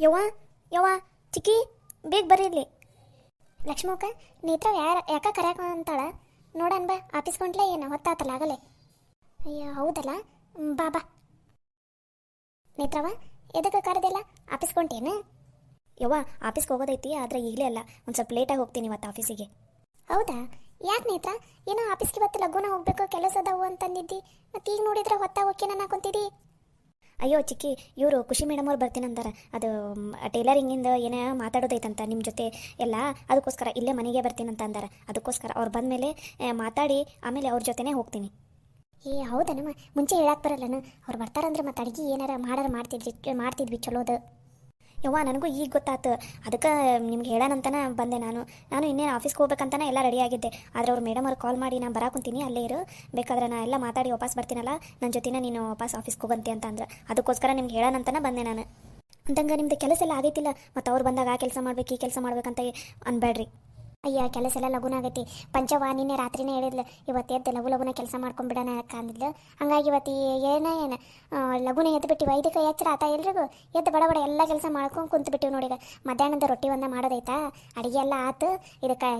ಯವ್ವ ಯವ್ವ ಚಿಕ್ಕಿ ಬೇಗ ಬರ್ರಿ ಇಲ್ಲಿ. ಲಕ್ಷ್ಮಕ್ಕ ನೇತ್ರ ಯಾಕ ಕರ್ಯಾಕ ಅಂತಾಳ ನೋಡನ್ ಬಾ. ಆಫೀಸ್ ಕೊಂಡ್ಲೆ ಏನು ಹೊತ್ತಾತಲ್ಲ ಆಗಲೇ. ಅಯ್ಯ ಹೌದಲ್ಲ, ಬಾ ಬಾ. ನೇತ್ರವ ಎದಕ್ಕೆ ಕರೆದಿಲ್ಲ? ಆಫೀಸ್ ಕೊಂಟೇನು? ಯವ್ವ ಆಫೀಸ್ಗೆ ಹೋಗೋದೈತಿ, ಆದರೆ ಈಗಲೇ ಅಲ್ಲ, ಒಂದು ಸ್ವಲ್ಪ ಲೇಟಾಗಿ ಹೋಗ್ತೀನಿ ಇವತ್ತು ಆಫೀಸಿಗೆ. ಹೌದಾ? ಯಾಕೆ ನೇತ್ರ, ಏನೋ ಆಫೀಸ್ಗೆ ಇವತ್ತು ಲಘುನ ಹೋಗ್ಬೇಕು ಕೆಲಸ ಅದಾವು ಅಂತಂದಿದ್ದಿ, ಮತ್ತು ಈಗ ನೋಡಿದ್ರೆ ಹೊತ್ತ ಹೋಗ್ಕೇನ ಅನ್ಕೊಂತಿದ್ದಿ. ಅಯ್ಯೋ ಚಿಕ್ಕಿ, ಇವರು ಖುಷಿ ಮೇಡಮ್ ಅವ್ರು ಬರ್ತೀನಂದಾರ. ಅದು ಟೈಲರಿಂಗಿಂದ ಏನೇ ಮಾತಾಡೋದೈತಂತ ನಿಮ್ಮ ಜೊತೆ ಎಲ್ಲ, ಅದಕ್ಕೋಸ್ಕರ ಇಲ್ಲೇ ಮನೆಗೆ ಬರ್ತೀನಂತ ಅಂದಾರ. ಅದಕ್ಕೋಸ್ಕರ ಅವ್ರು ಬಂದಮೇಲೆ ಮಾತಾಡಿ ಆಮೇಲೆ ಅವ್ರ ಜೊತೆನೇ ಹೋಗ್ತೀನಿ. ಏ ಹೌದನಮ್ಮ, ಮುಂಚೆ ಹೇಳಕ್ಕೆ ಬರಲ್ಲನು? ಅವ್ರು ಬರ್ತಾರಂದ್ರೆ ಮತ್ತೆ ಅಡುಗೆ ಏನಾರ ಮಾಡ್ತಿದ್ವಿ ಚಲೋದು. ಯವ್ವ ನನಗೂ ಈಗ ಗೊತ್ತಾಯ್ತು, ಅದಕ್ಕೆ ನಿಮ್ಗೆ ಹೇಳೋಣಂತನ ಬಂದೆ. ನಾನು ಇನ್ನೇನು ಆಫೀಸ್ಗೆ ಹೋಗ್ಬೇಕಂತನೇ ಎಲ್ಲ ರೆಡಿ ಆಗಿದ್ದೆ. ಆದರೆ ಅವ್ರು ಮೇಡಮ್ ಅವ್ರು ಕಾಲ್ ಮಾಡಿ ನಾನು ಬರಾಕೊಂತೀನಿ, ಅಲ್ಲೇ ಇರು, ಬೇಕಾದ್ರೆ ನಾನು ಎಲ್ಲ ಮಾತಾಡಿ ವಾಪಸ್ ಬರ್ತೀನಲ್ಲ, ನನ್ನ ಜೊತೆನೇ ನೀನು ವಾಪಸ್ ಆಫೀಸ್ಗೆ ಹೋಗಂತೆ ಅಂತ ಅಂದ್ರೆ ಅದಕ್ಕೋಸ್ಕರ ನಿಮ್ಗೆ ಹೇಳೋಣಂತನ ಬಂದೆ ನಾನು. ಅಂತಂಗೆ ನಿಮ್ಮದು ಕೆಲಸ ಎಲ್ಲ ಆಗೈತಿಲ್ಲ, ಮತ್ತು ಅವ್ರು ಬಂದಾಗ ಆ ಕೆಲಸ ಮಾಡ್ಬೇಕು ಈ ಕೆಲಸ ಮಾಡ್ಬೇಕಂತ ಅನ್ಬೇಡ್ರಿ. ಅಯ್ಯ ಕೆಲಸ ಎಲ್ಲ ಲಘುನ ಆಗೈತಿ. ಪಂಚವ ನಿನ್ನೆ ರಾತ್ರಿನೇ ಹೇಳಿದ್ಲು, ಇವತ್ತು ಎದ್ದು ಲಘುನ ಕೆಲಸ ಮಾಡ್ಕೊಂಡ್ಬಿಡೋಣ ಅಕ್ಕ ಅಂದಿದ್ಲು. ಹಂಗಾಗಿ ಇವತ್ತು ಏನು ಲಘುನ ಎದ್ದು ಬಿಟ್ಟಿವ. ಇದಕ್ಕೆ ಎಚ್ಚರ ಆತ ಎಲ್ರಿಗೂ ಎದ್ದು ಬಡ ಎಲ್ಲ ಕೆಲಸ ಮಾಡ್ಕೊಂಡು ಕುಂತು ಬಿಟ್ಟಿವಿ ನೋಡಿಗ. ಮಧ್ಯಾಹ್ನದ ರೊಟ್ಟಿ ಒಂದ ಮಾಡೋದೈತಾ, ಅಡುಗೆ ಎಲ್ಲ ಆತು. ಇದಕ್ಕೆ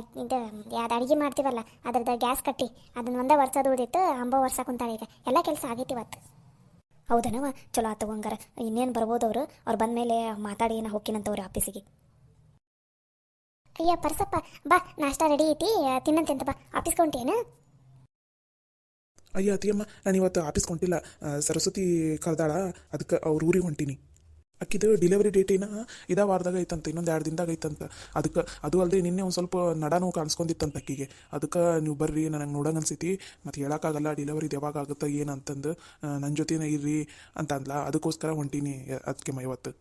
ಯಾವ್ದು ಅಡುಗೆ ಮಾಡ್ತೀವಲ್ಲ ಅದ್ರದ್ದು ಗ್ಯಾಸ್ ಕಟ್ಟಿ ಅದನ್ನ ಒಂದೇ ವರ್ಷದ ಉಳಿದಿತ್ತು, ವರ್ಷ ಕುಂತಾಳೆ. ಈಗ ಎಲ್ಲ ಕೆಲಸ ಆಗೈತಿ ಇವತ್ತು. ಹೌದನವ, ಚಲೋ ಆತು ಹಂಗಾರ. ಇನ್ನೇನು ಬರ್ಬೋದು ಅವ್ರು ಬಂದಮೇಲೆ ಮಾತಾಡಿ ಏನೋ ಹೋಗ್ತೀನಂತವ್ರಿ ಆಫೀಸಿಗೆ. ಅಯ್ಯ ಪರ್ಸಪ್ಪ ಬಾ, ನಾಷ್ಟ ರೆಡಿ ಐತಿ, ತಿನ್ನಂತೆಂತ ಬಾ. ಆಫೀಸ್ಗೆ ಹೊಂಟೇನು? ಅಯ್ಯ ಅತಿಯಮ್ಮ, ನಾನು ಇವತ್ತು ಆಫೀಸ್ಗೆ ಹೊಂಟಿಲ್ಲ. ಸರಸ್ವತಿ ಕರೆದಾಳ, ಅದಕ್ಕೆ ಅವ್ರ ಊರಿಗೆ ಹೊಂಟೀನಿ. ಅಕ್ಕಿದು ಡೆಲಿವರಿ ಡೇಟ್ ಇದೇ ವಾರದಾಗ ಐತಂತ, ಇನ್ನೊಂದು 2 ದಿನದಾಗ ಐತಂತ. ಅದಕ್ಕೆ ಅದು ಅಲ್ಲದೆ ನಿನ್ನೆ ಒಂದು ಸ್ವಲ್ಪ ನಡಾನು ಕಾಣಿಸ್ಕೊಂಡಿತ್ತಂತ ಅಕ್ಕಿಗೆ. ಅದಕ್ಕೆ ನೀವು ಬರ್ರಿ, ನನಗೆ ನೋಡಂಗೆ ಅನ್ಸೈತಿ, ಮತ್ತು ಹೇಳೋಕ್ಕಾಗಲ್ಲ ಡೆಲಿವರಿದು ಯಾವಾಗ ಆಗುತ್ತೆ ಏನು ಅಂತಂದು, ನನ್ನ ಜೊತೆನೇ ಇರ್ರಿ ಅಂತ ಅಂದ್ಲ. ಅದಕ್ಕೋಸ್ಕರ ಹೊಂಟೀನಿ ಅದಕ್ಕೆ ಇವತ್ತು.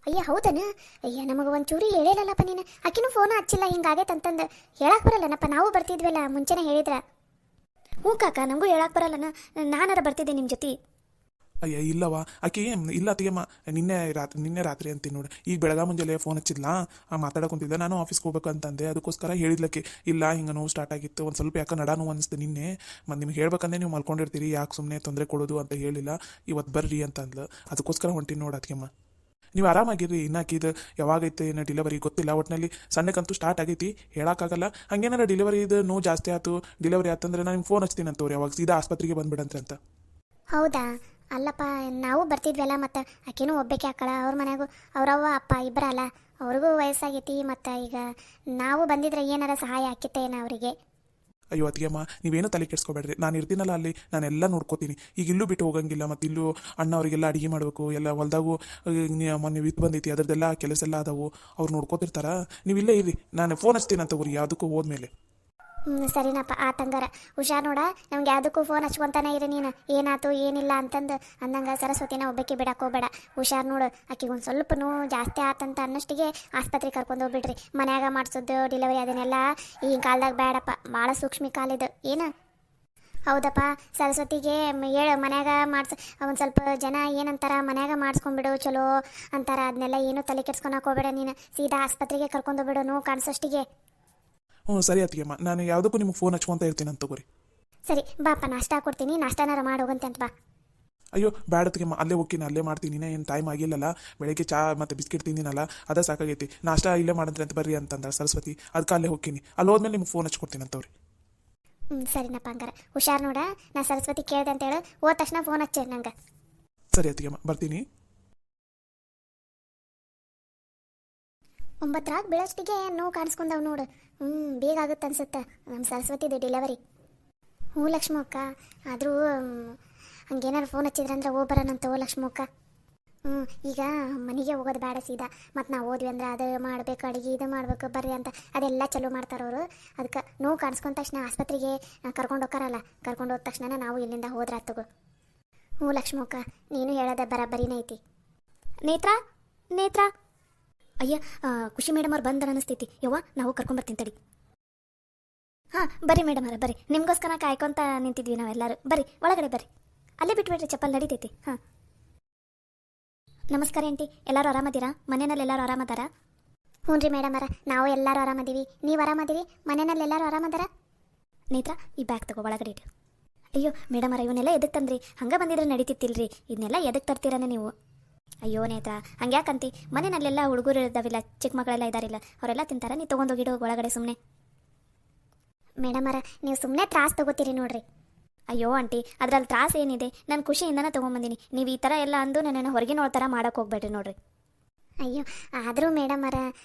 ಅಯ್ಯ ಹೌದನ? ಅಯ್ಯ ನಮಗೆ ಒಂದು ಚೂರಿ ಹೇಳಿಲ್ಲಪ್ಪ ನೀನು. ಆಕಿನೂ ಫೋನ್ ಹಚ್ಚಿಲ್ಲ, ಹಿಂಗಾಗೈತೆ ಅಂತಂದು. ಹೇಳಕ್ಕೆ ಬರಲ್ಲನಪ್ಪ, ನಾವು ಬರ್ತಿದ್ವಲ್ಲ ಮುಂಚೆನೇ ಹೇಳಿದ್ರ. ಹ್ಞೂ ಕಾಕ, ನಮಗೂ ಹೇಳಕ್ಕೆ ಬರಲ್ಲನ, ನಾನಾರ ಬರ್ತಿದ್ದೆ ನಿಮ್ಮ ಜೊತೆ. ಅಯ್ಯ ಇಲ್ಲವ ಆಕೆ ಇಲ್ಲ ಅತಿಯಮ್ಮ, ನಿನ್ನೆ ರಾತ್ರಿ ಅಂತೀನಿ ನೋಡಿ. ಈಗ ಬೆಳಗ್ಗೆ ಮುಂಜಾನೆ ಫೋನ್ ಹಚ್ಚಿದ್ಲಾ, ಮಾತಾಡಕೊಂತಿದ್ದೆ. ನಾನು ಆಫೀಸ್ಗೆ ಹೋಗ್ಬೇಕು ಅಂತಂದೆ, ಅದಕ್ಕೋಸ್ಕರ ಹೇಳಿದ್ಲಕ್ಕೆ. ಇಲ್ಲ ಹಿಂಗೆ ನೋವು ಸ್ಟಾರ್ಟ್ ಆಗಿತ್ತು, ಒಂದು ಸ್ವಲ್ಪ ಯಾಕೆ ನಡ ನೋವು ಅನಿಸ್ತು ನಿನ್ನೆ. ಮತ್ತು ನಿಮ್ಗೆ ಹೇಳ್ಬೇಕಂದ್ರೆ ನೀವು ಮಲ್ಕೊಂಡಿರ್ತೀರಿ, ಯಾಕೆ ಸುಮ್ಮನೆ ತೊಂದರೆ ಕೊಡೋದು ಅಂತ ಹೇಳಿಲ್ಲ. ಇವತ್ತು ಬರ್ರಿ ಅಂತ ಅಂದ್ಲು, ಅದಕ್ಕೋಸ್ಕರ ಹೊಂಟೀನಿ ನೋಡಿ ಅತಿಯಮ್ಮ. ನೀವು ಆರಾಮಾಗಿರ್ರಿ. ಇನ್ನಾಕಿದು ಯಾವಾಗೈತೆ ಏನೋ ಡೆಲಿವರಿ ಗೊತ್ತಿಲ್ಲ, ಒಟ್ಟಿನಲ್ಲಿ ಸಣ್ಣಕ್ಕಂತೂ ಸ್ಟಾರ್ಟ್ ಆಗೈತಿ, ಹೇಳೋಕ್ಕಾಗಲ್ಲ. ಹಂಗೇನಾರ ಡೆಲಿವರಿ ಇದು ನೋವು ಜಾಸ್ತಿ ಆಯ್ತು, ಡೆಲಿವರಿ ಆತಂದ್ರೆ ನಾನು ನಿಮ್ಗೆ ಫೋನ್ ಹಚ್ತೀನಿ ಅಂತವ್ರಿ, ಯಾವಾಗ ಸೀದಾ ಆಸ್ಪತ್ರೆಗೆ ಬಂದ್ಬಿಡಂತ್ರಿ ಅಂತ. ಹೌದಾ? ಅಲ್ಲಪ್ಪ ನಾವು ಬರ್ತಿದ್ವಲ್ಲ, ಮತ್ತು ಆಕೆನೂ ಒಬ್ಬಕ್ಕೆ ಹಾಕಳ. ಅವ್ರ ಮನೆಯಾಗೂ ಅವರವ್ವ ಅಪ್ಪ ಇಬ್ಬರಲ್ಲ, ಅವ್ರಿಗೂ ವಯಸ್ಸಾಗೈತಿ. ಮತ್ತು ಈಗ ನಾವು ಬಂದಿದ್ರೆ ಏನಾರ ಸಹಾಯ ಆಕಿತ್ತೆ ಏನೋ ಅವರಿಗೆ. ಅಯ್ಯೋ ಅತಿಯಮ್ಮ, ನೀವೇನು ತಲೆ ಕೆಡಿಸ್ಕೊಬೇಡ್ರಿ, ನಾನು ಇರ್ತೀನಲ್ಲ ಅಲ್ಲಿ, ನಾನೆಲ್ಲ ನೋಡ್ಕೋತೀನಿ. ಈಗ ಇಲ್ಲೂ ಬಿಟ್ಟು ಹೋಗಂಗಿಲ್ಲ, ಮತ್ತು ಇಲ್ಲೂ ಅಣ್ಣ ಅವರಿಗೆಲ್ಲ ಅಡುಗೆ ಮಾಡಬೇಕು, ಎಲ್ಲ ಹೊಲ್ದಾಗೂ ಮೊನ್ನೆ ವಿತ್ ಬಂದೈತಿ, ಅದ್ರದ್ದೆಲ್ಲ ಕೆಲಸ ಎಲ್ಲ ಅದಾವು, ಅವ್ರು ನೋಡ್ಕೋತಿರ್ತಾರ. ನೀವು ಇಲ್ಲೇ ಇರ್ರಿ, ನಾನು ಫೋನ್ ಹಚ್ತೀನಿ ಅಂತ ಊರಿ ಯಾವುದಕ್ಕೂ ಹೋದ್ಮೇಲೆ. ಸರಿನಪ್ಪ, ಆತಂಗಾರ ಹುಷಾರ್ ನೋಡ. ನಮ್ಗೆ ಯಾವುದಕ್ಕೂ ಫೋನ್ ಹಚ್ಕೊಂತಾನೆ ಇರಿ ನೀನು, ಏನಾಯ್ತು ಏನಿಲ್ಲ ಅಂತಂದು ಅಂದಂಗೆ. ಸರಸ್ವತಿನ ಒಬ್ಬಕ್ಕೆ ಬಿಡಕ್ಕೆ ಹೋಗ್ಬೇಡ, ಹುಷಾರ್ ನೋಡು. ಆಕೆಗೆ ಒಂದು ಸ್ವಲ್ಪ ನೋವು ಜಾಸ್ತಿ ಆತಂತ ಅನ್ನಷ್ಟಿಗೆ ಆಸ್ಪತ್ರೆಗೆ ಕರ್ಕೊಂಡು ಹೋಗ್ಬಿಡ್ರಿ. ಮನ್ಯಾಗ ಮಾಡಿಸೋದು ಡೆಲಿವರಿ ಅದನ್ನೆಲ್ಲ ಈಗಿನ ಕಾಲದಾಗ ಬೇಡಪ್ಪ, ಭಾಳ ಸೂಕ್ಷ್ಮ ಕಾಲಿದು ಏನು. ಹೌದಪ್ಪ, ಸರಸ್ವತಿಗೆ ಹೇಳು ಮನ್ಯಾಗ ಒಂದು ಸ್ವಲ್ಪ ಜನ ಏನಂತಾರ, ಮನ್ಯಾಗ ಮಾಡಿಸ್ಕೊಂಡ್ಬಿಡು ಚಲೋ ಅಂತಾರ. ಅದನ್ನೆಲ್ಲ ಏನೂ ತಲೆ ಕೆಡ್ಸ್ಕೊಳಕ್ಕೆ ಹೋಗ್ಬೇಡ ನೀನು, ಸೀದಾ ಆಸ್ಪತ್ರೆಗೆ ಕರ್ಕೊಂಡು ಹೋಗ್ಬಿಡು ನೋವು ಕಾಣಿಸೋಷ್ಟಿಗೆ. ಹ್ಞೂ ಸರಿ ಅತಿಯಮ್ಮ, ನಾನು ಯಾವುದಕ್ಕೂ ನಿಮ್ಗೆ ಫೋನ್ ಹಚ್ಕೊಂತ ಇರ್ತೀನಿ ಅಂತ ತಗೋರಿ. ಸರಿ ಬಾಪ, ನಾಷ್ಟ ಕೊಡ್ತೀನಿ, ನಾಷ್ಟನಾರ ಮಾಡಿ ಹೋಗಂತೆ ಅಂತ ಬಾ. ಅಯ್ಯೋ ಬ್ಯಾಡತ್ತಿಗೆಮ್ಮ, ಅಲ್ಲೇ ಹೋಗ್ತೀನಿ, ಅಲ್ಲೇ ಮಾಡ್ತೀನಿ. ಏನು ಟೈಮ್ ಆಗಿಲ್ಲಲ್ಲ, ಬೆಳಗ್ಗೆ ಚಾ ಮತ್ತು ಬಿಸ್ಕೆಟ್ ತಿಂದಿನಲ್ಲ, ಅದೇ ಸಾಕಾಗೈತಿ. ನಾಷ್ಟ ಇಲ್ಲೇ ಮಾಡಂತ್ರಿ ಅಂತ ಬರ್ರಿ ಅಂತಂದ ಸರಸ್ವತಿ, ಅದಕ್ಕೆ ಅಲ್ಲೇ ಹೋಗ್ತೀನಿ. ಅಲ್ಲಿ ಹೋದ್ಮೇಲೆ ನಿಮ್ಗೆ ಫೋನ್ ಹಚ್ಕೊಡ್ತೀನಿ ಅಂತವ್ರಿ. ಸರಿನಪ್ಪ, ಹಂಗಾರ ಹುಷಾರ್ ನೋಡ. ನಾ ಸರಸ್ವತಿ ಕೇಳಿದೆ ಅಂತ ಹೇಳು, ಹೋದ ತಕ್ಷಣ ಫೋನ್ ಹಚ್ಚಿ ನಂಗೆ. ಸರಿ ಅತ್ತಿಗೆಮ್ಮ, ಬರ್ತೀನಿ. 9 ಬೀಳಷ್ಟಿಗೆ ನೋವು ಕಾಣಿಸ್ಕೊಂಡವ್ ನೋಡು. ಬೇಗ ಆಗುತ್ತೆ ಅನ್ಸುತ್ತೆ ನಮ್ಮ ಸರಸ್ವತಿದು ಡೆಲಿವರಿ. ಹ್ಞೂ ಲಕ್ಷ್ಮಕ್ಕ, ಆದರೂ ಹಂಗೇನಾರು ಫೋನ್ ಹಚ್ಚಿದ್ರಂದ್ರೆ ಹೋಗ್ಬರೋಣಂತ ಲಕ್ಷ್ಮಕ್ಕ. ಈಗ ಮನೆಗೆ ಹೋಗೋದು ಬೇಡ, ಸೀದಾ ಮತ್ತು ನಾವು ಹೋದ್ವಿ ಅಂದ್ರೆ ಅದು ಮಾಡಬೇಕು, ಅಡುಗೆ ಇದು ಮಾಡಬೇಕು ಬರ್ರಿ ಅಂತ ಅದೆಲ್ಲ ಚಲೋ ಮಾಡ್ತಾರವರು. ಅದಕ್ಕೆ ನೋವು ಕಾಣಿಸ್ಕೊಂಡ ತಕ್ಷಣ ಆಸ್ಪತ್ರೆಗೆ ಕರ್ಕೊಂಡು ಹೋಗ್ತಾರಲ್ಲ, ಕರ್ಕೊಂಡು ಹೋದ ತಕ್ಷಣ ನಾವು ಇಲ್ಲಿಂದ ಹೋದ್ರೆ ತಗೋ. ಹ್ಞೂ ಲಕ್ಷ್ಮಕ್ಕ, ನೀನು ಹೇಳೋದ ಬರೀನೇ ಐತಿ. ನೇತ್ರ ಅಯ್ಯ ಖುಷಿ ಮೇಡಮ್ ಅವ್ರು ಬಂದ್ರೆ ಅನಿಸ್ತೈತಿ. ಯವ್ವ ನಾವು ಕರ್ಕೊಂಬರ್ತೀನಿ ತಡಿ. ಹಾಂ ಬರ್ರಿ ಮೇಡಮ್ ಅವ್ರ ಬರ್ರಿ, ನಿಮಗೋಸ್ಕರ ಕಾಯ್ಕೊಂತ ನಿಂತಿದ್ವಿ ನಾವೆಲ್ಲರೂ. ಬರ್ರಿ ಒಳಗಡೆ ಬರ್ರಿ, ಅಲ್ಲೇ ಬಿಟ್ಬಿಡ್ರಿ, ಚಪ್ಪಲ್ ನಡೀತೈತಿ. ಹಾಂ ನಮಸ್ಕಾರ ಆಂಟಿ, ಎಲ್ಲರೂ ಆರಾಮದ್ದೀರಾ? ಮನೆಯಲ್ಲಿ ಎಲ್ಲರೂ ಆರಾಮದಾರ? ಹ್ಞೂ ರೀ ಮೇಡಮ್ ಅವರ, ನಾವು ಎಲ್ಲರೂ ಆರಾಮದೀವಿ. ನೀವು ಆರಾಮದೀರಿ? ಮನೆಯಲ್ಲಿ ಎಲ್ಲರೂ ಆರಾಮದಾರ? ನೇತ್ರ ಈ ಬ್ಯಾಗ್ ತಗೋ, ಒಳಗಡೆ ಇಟ್ಟು. ಅಯ್ಯೋ ಮೇಡಮ್ ಅವರ, ಇವನ್ನೆಲ್ಲ ಎದಕ್ಕೆ ತಂದ್ರಿ? ಹಂಗೆ ಬಂದಿದ್ರೆ ನಡೀತಿತ್ತಿಲ್ರಿ, ಇದನ್ನೆಲ್ಲ ಎದಕ್ಕೆ ತರ್ತೀರನೇ ನೀವು? ಅಯ್ಯೋ ನೇತ್ರ ಹಂಗ್ಯಾಕಂತಿ ಮನೆಯಲ್ಲೆಲ್ಲ ಹುಡುಗರು ಇರ್ತಾವಿಲ್ಲ, ಚಿಕ್ಕ ಮಕ್ಕಳೆಲ್ಲ ಇದ್ದಾರಿಲ್ಲ, ಅವರೆಲ್ಲ ತಿಂತಾರ. ನೀ ತೊಗೊಂಡೋಗಿಡು ಒಳಗಡೆ ಸುಮ್ಮನೆ. ಮೇಡಮರ ನೀವು ಸುಮ್ಮನೆ ತ್ರಾಸ ತಗೋತೀರಿ ನೋಡ್ರಿ. ಅಯ್ಯೋ ಆಂಟಿ, ಅದ್ರಲ್ಲಿ ತ್ರಾಸ ಏನಿದೆ? ನಾನು ಖುಷಿಯಿಂದನೇ ತೊಗೊಂಬಂದಿನಿ. ನೀವು ಈ ಥರ ಎಲ್ಲ ಅಂದು ನನ್ನನ್ನು ಹೊರಗಿನೋಳ ಥರ ಮಾಡೋಕೆ ಹೋಗ್ಬೇಡ್ರಿ ನೋಡ್ರಿ. ಅಯ್ಯೋ ಆದರೂ ಮೇಡಮರ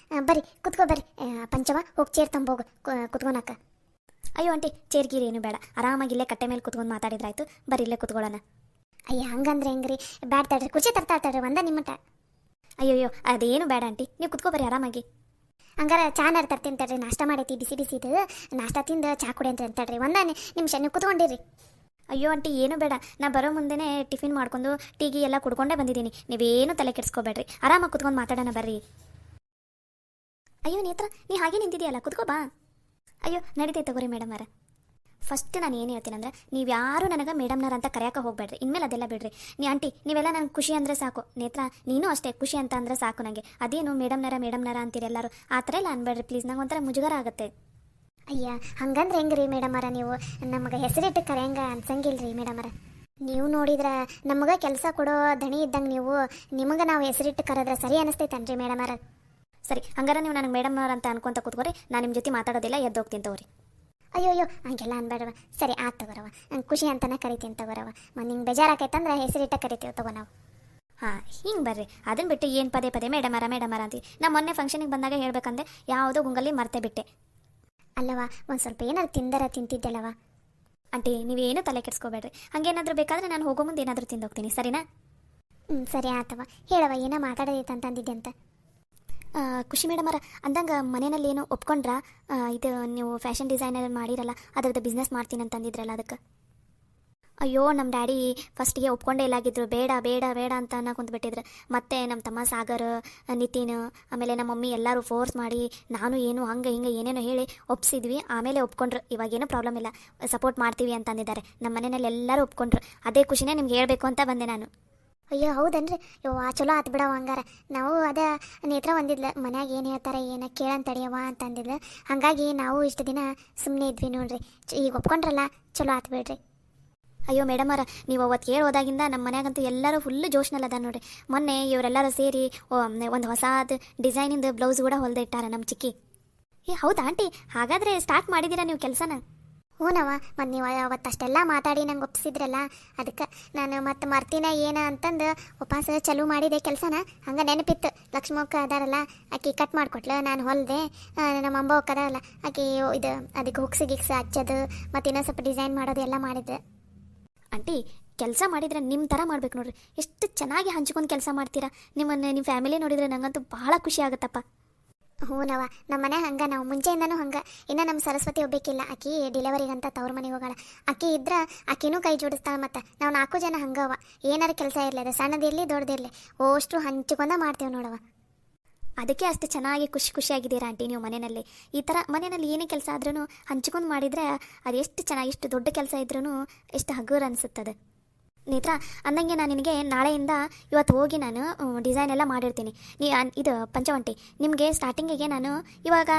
ಬರ್ರಿ ಕುತ್ಕೋ ಬರ್ರಿ. ಪಂಚವ ಹೋಗಿ ಚೇರ್ ತಂಬೋಗು ಕುತ್ಕೊಳಕ. ಅಯ್ಯೋ ಆಂಟಿ, ಚೇರ್ಗೀರಿ ಏನು ಬೇಡ, ಆರಾಮಾಗಿ ಇಲ್ಲೇ ಕಟ್ಟೆ ಮೇಲೆ ಕುತ್ಕೊಂಡು ಮಾತಾಡಿದ್ರಾಯ್ತು. ಬರ್ರಿ ಇಲ್ಲೇ ಕುತ್ಕೊಳ್ಳೋಣ. ಅಯ್ಯ ಹಂಗಂದ್ರೆ ಹೆಂಗ್ರಿ? ಬ್ಯಾಡ್ ತಡ್ರಿ, ಕುರ್ಚಿ ತರ್ತಾಳ್ರಿ ಒಂದ ನಿಮ್ಮಟ. ಅಯ್ಯೋಯ್ಯೋ ಅದೇನು ಬೇಡ ಆಂಟಿ, ನೀವು ಕುತ್ಕೋ ಬರ್ರಿ ಆರಾಮಾಗಿ. ಹಂಗಾರ ಚಾನಾರು ತರ್ತೀನಿ ತಡ್ರಿ, ನಾಷ್ಟ ಮಾಡೈತಿ ಬಿಸಿ ಬಿಸಿದು. ನಾಷ್ಟ ತಿಂದು ಚಾ ಕುಡಿ ಅಂತ ತಡ್ರಿ, ಒಂದ ನಿಮಿಷ ನೀವು ಕುತ್ಕೊಂಡಿರಿ. ಅಯ್ಯೋ ಆಂಟಿ ಏನು ಬೇಡ, ನಾ ಬರೋ ಮುಂದೆನೇ ಟಿಫಿನ್ ಮಾಡ್ಕೊಂಡು ಟೀಗಿ ಎಲ್ಲ ಕುಡ್ಕೊಂಡೇ ಬಂದಿದ್ದೀನಿ. ನೀವೇನು ತಲೆ ಕೆಡಿಸ್ಕೋಬೇಡ್ರಿ, ಆರಾಮಾಗಿ ಕುತ್ಕೊಂಡು ಮಾತಾಡೋಣ ಬರ್ರಿ. ಅಯ್ಯೋ ನೇತ್ರ, ನೀ ಹಾಗೆ ನಿಂತಿದೆಯಲ್ಲ, ಕುತ್ಕೋ ಬಾ. ಅಯ್ಯೋ ನಡೀತೈತೆ ತಗೋರಿ ಮೇಡಮರ. ಫಸ್ಟ್ ನಾನು ಏನು ಹೇಳ್ತೀನಂದ್ರೆ, ನೀವು ಯಾರು ನನಗೆ ಮೇಡಮ್ನರ ಅಂತ ಕರೆಯೋಕೆ ಹೋಗ್ಬೇಡ್ರಿ. ಇನ್ಮೇಲೆ ಅದೆಲ್ಲ ಬಿಡ್ರಿ. ನೀ ಆಂಟಿ ನೀವೆಲ್ಲ ನಂಗೆ ಖುಷಿ ಅಂದರೆ ಸಾಕು. ನೇತ್ರ ನೀನು ಅಷ್ಟೇ, ಖುಷಿ ಅಂತ ಅಂದರೆ ಸಾಕು ನನಗೆ. ಅದೇನು ಮೇಡಮ್ನರ ಅಂತೀರಿ ಎಲ್ಲರೂ, ಆ ಥರ ಎಲ್ಲ ಅನ್ಬೇಡ್ರಿ ಪ್ಲೀಸ್, ನಂಗೆ ಒಂಥರ ಮುಜುಗರ ಆಗುತ್ತೆ. ಅಯ್ಯ ಹಂಗಂದ್ರೆ ಹೆಂಗ್ರಿ ಮೇಡಮರ? ನೀವು ನಮಗೆ ಹೆಸರಿಟ್ಟು ಕರೆಯಂಗ ಅನ್ಸಂಗಿಲ್ರಿ ಮೇಡಮರ. ನೀವು ನೋಡಿದ್ರೆ ನಮಗೆ ಕೆಲಸ ಕೊಡೋ ದಣಿ ಇದ್ದಂಗೆ ನೀವು, ನಿಮಗೆ ನಾವು ಹೆಸರಿಟ್ಟು ಕರೆದ್ರೆ ಸರಿ ಅನಿಸ್ತೈತನ್ರಿ ಮೇಡಮರ? ಸರಿ ಹಂಗಾರ ನೀವು ನನಗೆ ಮೇಡಮ್ನವ್ರ ಅಂತ ಅನ್ಕೊಂತ ಕೂತ್ಕೋರಿ, ನಾನು ನಿಮ್ಮ ಜೊತೆ ಮಾತಾಡೋದಿಲ್ಲ, ಎದ್ದು ಹೋಗ್ತೀನಿ ತಗೋರಿ. ಅಯ್ಯೋ ಹಂಗೆಲ್ಲ ಅನ್ಬೇಡವ. ಸರಿ ಆತ್ ತಗೋರವ, ನಂಗೆ ಖುಷಿ ಅಂತಲೇ ಕರಿತೀನಿ ತಗೋರವ. ಮತ್ತು ನಿಂಗೆ ಬೇಜಾರಾಕೈತಂದ್ರೆ ಹೆಸರಿಟ್ಟ ಕರಿತೀವಿ ತಗೋ ನಾವು. ಹಾಂ ಹಿಂಗೆ ಬರ್ರಿ, ಅದನ್ನು ಬಿಟ್ಟು ಏನು ಪದೇ ಪದೇ ಮೇಡಮರ ಅಂತೀವಿ. ನಾ ಮೊನ್ನೆ ಫಂಕ್ಷನಿಗೆ ಬಂದಾಗ ಹೇಳ್ಬೇಕಂದ್ರೆ ಯಾವುದೋ ಗುಂಗಲ್ಲಿ ಮರ್ತೇ ಬಿಟ್ಟೆ. ಅಲ್ಲವ ಒಂದು ಸ್ವಲ್ಪ ಏನಾದ್ರು ತಿಂತಿದ್ದೆಲ್ಲವ. ಆಂಟಿ ನೀವೇನು ತಲೆ ಕೆಡಿಸ್ಕೋಬೇಡ್ರಿ, ಹಂಗೇನಾದರೂ ಬೇಕಾದರೆ ನಾನು ಹೋಗೋ ಮುಂದೆ ಏನಾದರೂ ತಿಂದೋಗ್ತೀನಿ, ಸರಿನಾ? ಸರಿ ಆತವ. ಹೇಳವ ಏನೋ ಮಾತಾಡೋದೈತೆ ಅಂತಂದಿದ್ದೆ ಅಂತ. ಖುಷಿ ಮೇಡಮರ ಅಂದಂಗೆ ಮನೆಯಲ್ಲಿ ಏನೋ ಒಪ್ಕೊಂಡ್ರಾ? ಇದು ನೀವು ಫ್ಯಾಷನ್ ಡಿಸೈನರ್ ಮಾಡಿರಲ್ಲ, ಅದರದ್ದು ಬಿಸ್ನೆಸ್ ಮಾಡ್ತೀನಿ ಅಂತಂದಿದ್ರಲ್ಲ, ಅದಕ್ಕೆ. ಅಯ್ಯೋ ನಮ್ಮ ಡ್ಯಾಡಿ ಫಸ್ಟಿಗೆ ಒಪ್ಕೊಂಡೇ ಇಲ್ಲಾಗಿದ್ರು, ಬೇಡ ಬೇಡ ಬೇಡ ಅಂತ ಅನ್ನೋ ಕುಂತ್ಬಿಟ್ಟಿದ್ರು. ಮತ್ತು ನಮ್ಮ ತಮ್ಮ ಸಾಗರ್, ನಿತಿನ್, ಆಮೇಲೆ ನಮ್ಮ ಮಮ್ಮಿ ಎಲ್ಲರೂ ಫೋರ್ಸ್ ಮಾಡಿ ನಾನು ಏನು ಹಂಗೆ ಹಿಂಗೆ ಏನೇನೋ ಹೇಳಿ ಒಪ್ಸಿದ್ವಿ. ಆಮೇಲೆ ಒಪ್ಕೊಂಡ್ರು. ಇವಾಗೇನೂ ಪ್ರಾಬ್ಲಮ್ ಇಲ್ಲ, ಸಪೋರ್ಟ್ ಮಾಡ್ತೀವಿ ಅಂತಂದಿದ್ದಾರೆ. ನಮ್ಮ ಮನೆಯಲ್ಲಿ ಎಲ್ಲರೂ ಒಪ್ಕೊಂಡ್ರು. ಅದೇ ಖುಷಿನೇ ನಿಮ್ಗೆ ಹೇಳಬೇಕು ಅಂತ ಬಂದೆ ನಾನು. ಅಯ್ಯೋ ಹೌದನ್ರಿ? ಚಲೋ ಆತು ಬಿಡವ. ಹಂಗಾರ ನಾವು ಅದೇ ನೇತ್ರ ಒಂದಿದ್ಲ ಮನ್ಯಾಗ ಏನು ಹೇಳ್ತಾರೆ ಏನು ಕೇಳಂತಡಿಯವ ಅಂತಂದಿದ್ಲು. ಹಾಗಾಗಿ ನಾವು ಇಷ್ಟು ದಿನ ಸುಮ್ಮನೆ ಇದ್ವಿ ನೋಡ್ರಿ. ಈಗ ಒಪ್ಕೊಂಡ್ರಲ್ಲ, ಚಲೋ ಆತು ಬಿಡ್ರಿ. ಅಯ್ಯೋ ಮೇಡಮರ, ನೀವು ಅವತ್ತು ಹೇಳಿ ಹೋದಾಗಿಂದ ನಮ್ಮ ಮನ್ಯಾಗಂತೂ ಎಲ್ಲರೂ ಫುಲ್ಲು ಜೋಶ್ನಲ್ಲದ ನೋಡ್ರಿ. ಮೊನ್ನೆ ಇವರೆಲ್ಲರೂ ಸೇರಿ ಒಂದು ಹೊಸಾದ ಡಿಸೈನಿಂದ ಬ್ಲೌಸ್ ಕೂಡ ಹೊಲ್ದೆ ಇಟ್ಟಾರ ನಮ್ಮ ಚಿಕ್ಕಿ. ಹೌದಾ ಆಂಟಿ? ಹಾಗಾದರೆ ಸ್ಟಾರ್ಟ್ ಮಾಡಿದ್ದೀರಾ ನೀವು ಕೆಲಸನ? ಹ್ಞೂನವ, ಮತ್ತು ನೀವು ಅವತ್ತಷ್ಟೆಲ್ಲ ಮಾತಾಡಿ ನಂಗೆ ಒಪ್ಪಿಸಿದ್ರಲ್ಲ, ಅದಕ್ಕೆ ನಾನು ಮತ್ತೆ ಮರ್ತಿನ ಏನ ಅಂತಂದು ಉಪವಾಸ ಚಲೋ ಮಾಡಿದೆ ಕೆಲಸನ. ಹಂಗೆ ನೆನಪಿತ್ತು, ಲಕ್ಷ್ಮಕ್ಕ ಅದಾರಲ್ಲ ಆಕೆ ಕಟ್ ಮಾಡಿಕೊಟ್ಲು, ನಾನು ಹೊಲಿದೆ. ನಮ್ಮ ಅಂಬವಕ್ಕ ಅದಾರಲ್ಲ ಆಕೆ ಇದು ಅದಕ್ಕೆ ಹುಕ್ಸಿ ಹಚ್ಚೋದು ಮತ್ತು ಇನ್ನೊಂದು ಸ್ವಲ್ಪ ಡಿಸೈನ್ ಮಾಡೋದು ಎಲ್ಲ ಮಾಡಿದ್ದೆ. ಆಂಟಿ ಕೆಲಸ ಮಾಡಿದರೆ ನಿಮ್ಮ ಥರ ಮಾಡ್ಬೇಕು ನೋಡ್ರಿ. ಎಷ್ಟು ಚೆನ್ನಾಗಿ ಹಂಚ್ಕೊಂಡು ಕೆಲಸ ಮಾಡ್ತೀರಾ. ನಿಮ್ಮ ಫ್ಯಾಮಿಲಿ ನೋಡಿದರೆ ನಂಗಂತೂ ಭಾಳ ಖುಷಿ ಆಗುತ್ತಪ್ಪ. ಹ್ಞೂನವ, ನಮ್ಮ ಮನೆ ಹಂಗೆ, ನಾವು ಮುಂಚೆಯಿಂದನೂ ಹಂಗೆ. ಇನ್ನು ನಮ್ಮ ಸರಸ್ವತಿ ಒಬ್ಬೇಕಿಲ್ಲ, ಆಕಿ ಡೆಲಿವರಿಗಂತ ತವ್ರ ಮನೆಗೆ ಹೋಗೋಣ. ಆಕಿ ಇದ್ರೆ ಆಕಿನೂ ಕೈ ಜೋಡಿಸ್ತಾಳೆ. ಮತ್ತು ನಾವು 4 ಜನ ಹಂಗವ, ಏನಾರು ಕೆಲಸ ಇರಲಿ, ಅದು ಸಣ್ಣದಿರಲಿ ದೊಡ್ಡದಿರಲಿ ಅಷ್ಟು ಹಂಚ್ಕೊಂಡ ಮಾಡ್ತೇವೆ ನೋಡವ. ಅದಕ್ಕೆ ಅಷ್ಟು ಚೆನ್ನಾಗಿ ಖುಷಿಯಾಗಿದ್ದೀರಾ ಆಂಟಿ ನೀವು ಮನೆಯಲ್ಲಿ. ಈ ಥರ ಮನೆಯಲ್ಲಿ ಏನೇ ಕೆಲಸ ಆದ್ರೂ ಹಂಚ್ಕೊಂಡು ಮಾಡಿದರೆ ಅದು ಎಷ್ಟು ಚೆನ್ನಾಗಿ, ಎಷ್ಟು ದೊಡ್ಡ ಕೆಲಸ ಇದ್ರೂ ಎಷ್ಟು ಹಗುರ ಅನಿಸುತ್ತದೆ. ನೇತ್ರ ಅಂದಂಗೆ ನಾನು ನಿನಗೆ ನಾಳೆಯಿಂದ ಇವತ್ತು ಹೋಗಿ ನಾನು ಡಿಸೈನ್ ಎಲ್ಲ ಮಾಡಿರ್ತೀನಿ. ಇದು ಪಂಚವಂಟಿ ನಿಮಗೆ ಸ್ಟಾರ್ಟಿಂಗಿಗೆ ಇವಾಗ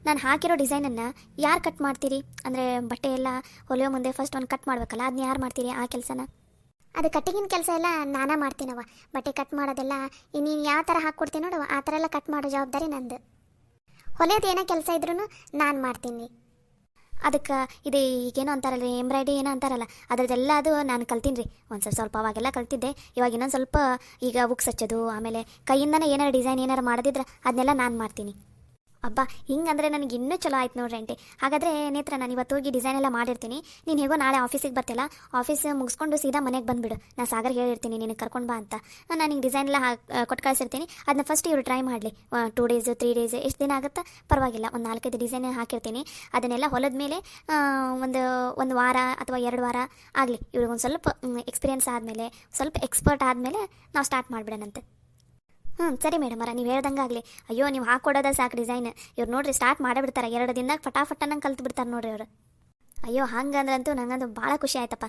ನಾನು ಹಾಕಿರೋ ಡಿಸೈನನ್ನು ಯಾರು ಕಟ್ ಮಾಡ್ತೀರಿ? ಅಂದರೆ ಬಟ್ಟೆ ಎಲ್ಲ ಹೊಲಿಯೋ ಮುಂದೆ ಫಸ್ಟ್ ಒಂದು ಕಟ್ ಮಾಡಬೇಕಲ್ಲ, ಅದನ್ನ ಯಾರು ಮಾಡ್ತೀರಿ ಆ ಕೆಲಸನ? ಅದು ಕಟ್ಟಿಗಿನ ಕೆಲಸ ಎಲ್ಲ ನಾನೇ ಮಾಡ್ತೀನವ. ಬಟ್ಟೆ ಕಟ್ ಮಾಡೋದೆಲ್ಲ ನೀನು ಯಾವ ಥರ ಹಾಕ್ಕೊಡ್ತೀನಿ ನೋಡು, ಆ ಥರ ಎಲ್ಲ ಕಟ್ ಮಾಡೋ ಜವಾಬ್ದಾರಿ ನಂದು. ಹೊಲಿಯೋದು ಏನೋ ಕೆಲಸ ಇದ್ರೂ ನಾನು ಮಾಡ್ತೀನಿ. ಅದಕ್ಕೆ ಇದು ಈಗೇನೋ ಅಂತಾರಲ್ಲ ಎಂಬ್ರಾಯ್ಡಿ ಏನೋ ಅಂತಾರಲ್ಲ, ಅದರದ್ದೆಲ್ಲ ಅದು ನಾನು ಕಲ್ತೀನಿ ರೀ. ಒಂದು ಸ್ವಲ್ಪ ಅವಾಗೆಲ್ಲ ಕಲ್ತಿದ್ದೆ. ಇವಾಗ ಇನ್ನೊಂದು ಸ್ವಲ್ಪ ಈಗ ಬುಕ್ಸ್ ಹಚ್ಚೋದು, ಆಮೇಲೆ ಕೈಯಿಂದನೇ ಏನಾರು ಡಿಸೈನ್ ಏನಾರು ಮಾಡೋದಿದ್ರೆ ಅದನ್ನೆಲ್ಲ ನಾನು ಮಾಡ್ತೀನಿ. ಅಬ್ಬಾ ಹಿಂಗಂದ್ರೆ ನನಗೆ ಇನ್ನೂ ಚಲೋ ಆಯ್ತು ನೋಡ್ರಿ ಆಂಟಿ. ಹಾಗಾದರೆ ನೇತ್ರ ನಾನು ಇವತ್ತು ಹೋಗಿ ಡಿಸೈನ್ ಎಲ್ಲ ಮಾಡಿರ್ತೀನಿ. ನೀನು ಹೇಗೋ ನಾಳೆ ಆಫೀಸಿಗೆ ಬರ್ತಿಲ್ಲ, ಆಫೀಸ್ ಮುಗಿಸ್ಕೊಂಡು ಸೀದಾ ಮನೆಗೆ ಬಂದುಬಿಡು. ನಾನು ಸಾಗರ್ ಹೇಳಿರ್ತೀನಿ ನಿನಗೆ ಕರ್ಕೊಂಡು ಬಾ ಅಂತ. ನಾನು ನಿಂಗೆ ಡಿಸೈನ್ ಎಲ್ಲ ಕೊಟ್ಟು ಕಳಿಸಿರ್ತೀನಿ. ಅದನ್ನ ಫಸ್ಟ್ ಇವರು ಟ್ರೈ ಮಾಡಲಿ. 2 ಡೇಸ್ 3 ಡೇಸ್ ಎಷ್ಟು ದಿನ ಆಗುತ್ತಾ ಪರವಾಗಿಲ್ಲ, ಒಂದು 4-5 ಡಿಸೈನ್ ಹಾಕಿರ್ತೀನಿ. ಅದನ್ನೆಲ್ಲ ಹೊಲದ ಮೇಲೆ ಒಂದು ವಾರ ಅಥವಾ 2 ವಾರ ಆಗಲಿ. ಇವ್ರಿಗೆ ಒಂದು ಸ್ವಲ್ಪ ಎಕ್ಸ್ಪೀರಿಯನ್ಸ್ ಆದಮೇಲೆ, ಸ್ವಲ್ಪ ಎಕ್ಸ್ಪರ್ಟ್ ಆದಮೇಲೆ ನಾವು ಸ್ಟಾರ್ಟ್ ಮಾಡಿಬಿಡೋಣಂತೆ. ಸರಿ ಮೇಡಮರ, ನೀವು ಹೇಳ್ದಂಗೆ ಆಗಲಿ. ಅಯ್ಯೋ ನೀವು ಹಾಕ್ಕೊಡೋದ ಸಾಕು ಡಿಸೈನ್. ಇವ್ರು ನೋಡ್ರಿ ಸ್ಟಾರ್ಟ್ ಮಾಡಿಬಿಡ್ತಾರೆ 2 ದಿನದಾಗ, ಫಟಾಫಟ ನಂಗೆ ಕಲ್ತು ಬಿಡ್ತಾರೆ ನೋಡ್ರಿ ಅವರು. ಅಯ್ಯೋ ಹಂಗಂದ್ರಂತೂ ನಂಗಂತೂ ಭಾಳ ಖುಷಿ ಆಯ್ತಪ್ಪ.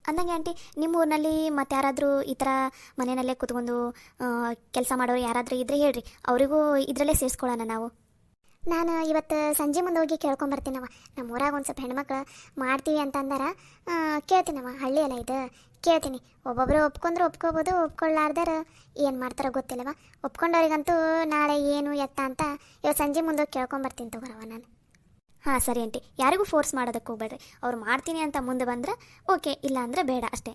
ಅಂದಂಗೆ ಆಂಟಿ ನಿಮ್ಮ ಊರಿನಲ್ಲಿ ಮತ್ತು ಯಾರಾದರೂ ಈ ಥರ ಮನೆಯಲ್ಲೇ ಕೂತ್ಕೊಂಡು ಕೆಲಸ ಮಾಡೋರು ಯಾರಾದರೂ ಇದ್ರೆ ಹೇಳ್ರಿ, ಅವರಿಗೂ ಇದರಲ್ಲೇ ಸೇರಿಸ್ಕೊಳ್ಳೋಣ ನಾವು. ನಾನು ಇವತ್ತು ಸಂಜೆ ಮುಂದೆ ಹೋಗಿ ಕೇಳ್ಕೊಂಬರ್ತೀನವ. ನಮ್ಮ ಊರಾಗ ಒಂದು ಸ್ವಲ್ಪ ಹೆಣ್ಮಕ್ಳು ಮಾಡ್ತೀವಿ ಅಂತ ಅಂದಾರ. ಕೇಳ್ತೀನವ, ಹಳ್ಳಿ ಅಲ್ಲ ಇದು, ಕೇಳ್ತೀನಿ. ಒಬ್ಬೊಬ್ಬರು ಒಪ್ಕೊಂಡ್ರೆ ಒಪ್ಕೋಬೋದು, ಒಪ್ಕೊಳ್ಳಾರ್ದಾರ ಏನು ಮಾಡ್ತಾರೋ ಗೊತ್ತಿಲ್ಲವ. ಒಪ್ಕೊಂಡವ್ರಿಗಂತೂ ನಾಳೆ ಏನು ಎತ್ತ ಅಂತ ಇವತ್ತು ಸಂಜೆ ಮುಂದೆ ಹೋಗಿ ಕೇಳ್ಕೊಂಬರ್ತೀನಿ ತಗೋರವ ನಾನು. ಹಾಂ ಸರಿ ಆಂಟಿ, ಯಾರಿಗೂ ಫೋರ್ಸ್ ಮಾಡೋದಕ್ಕೆ ಹೋಗ್ಬೇಡ್ರಿ. ಅವ್ರು ಮಾಡ್ತೀನಿ ಅಂತ ಮುಂದೆ ಬಂದ್ರೆ ಓಕೆ, ಇಲ್ಲ ಅಂದರೆ ಬೇಡ ಅಷ್ಟೇ.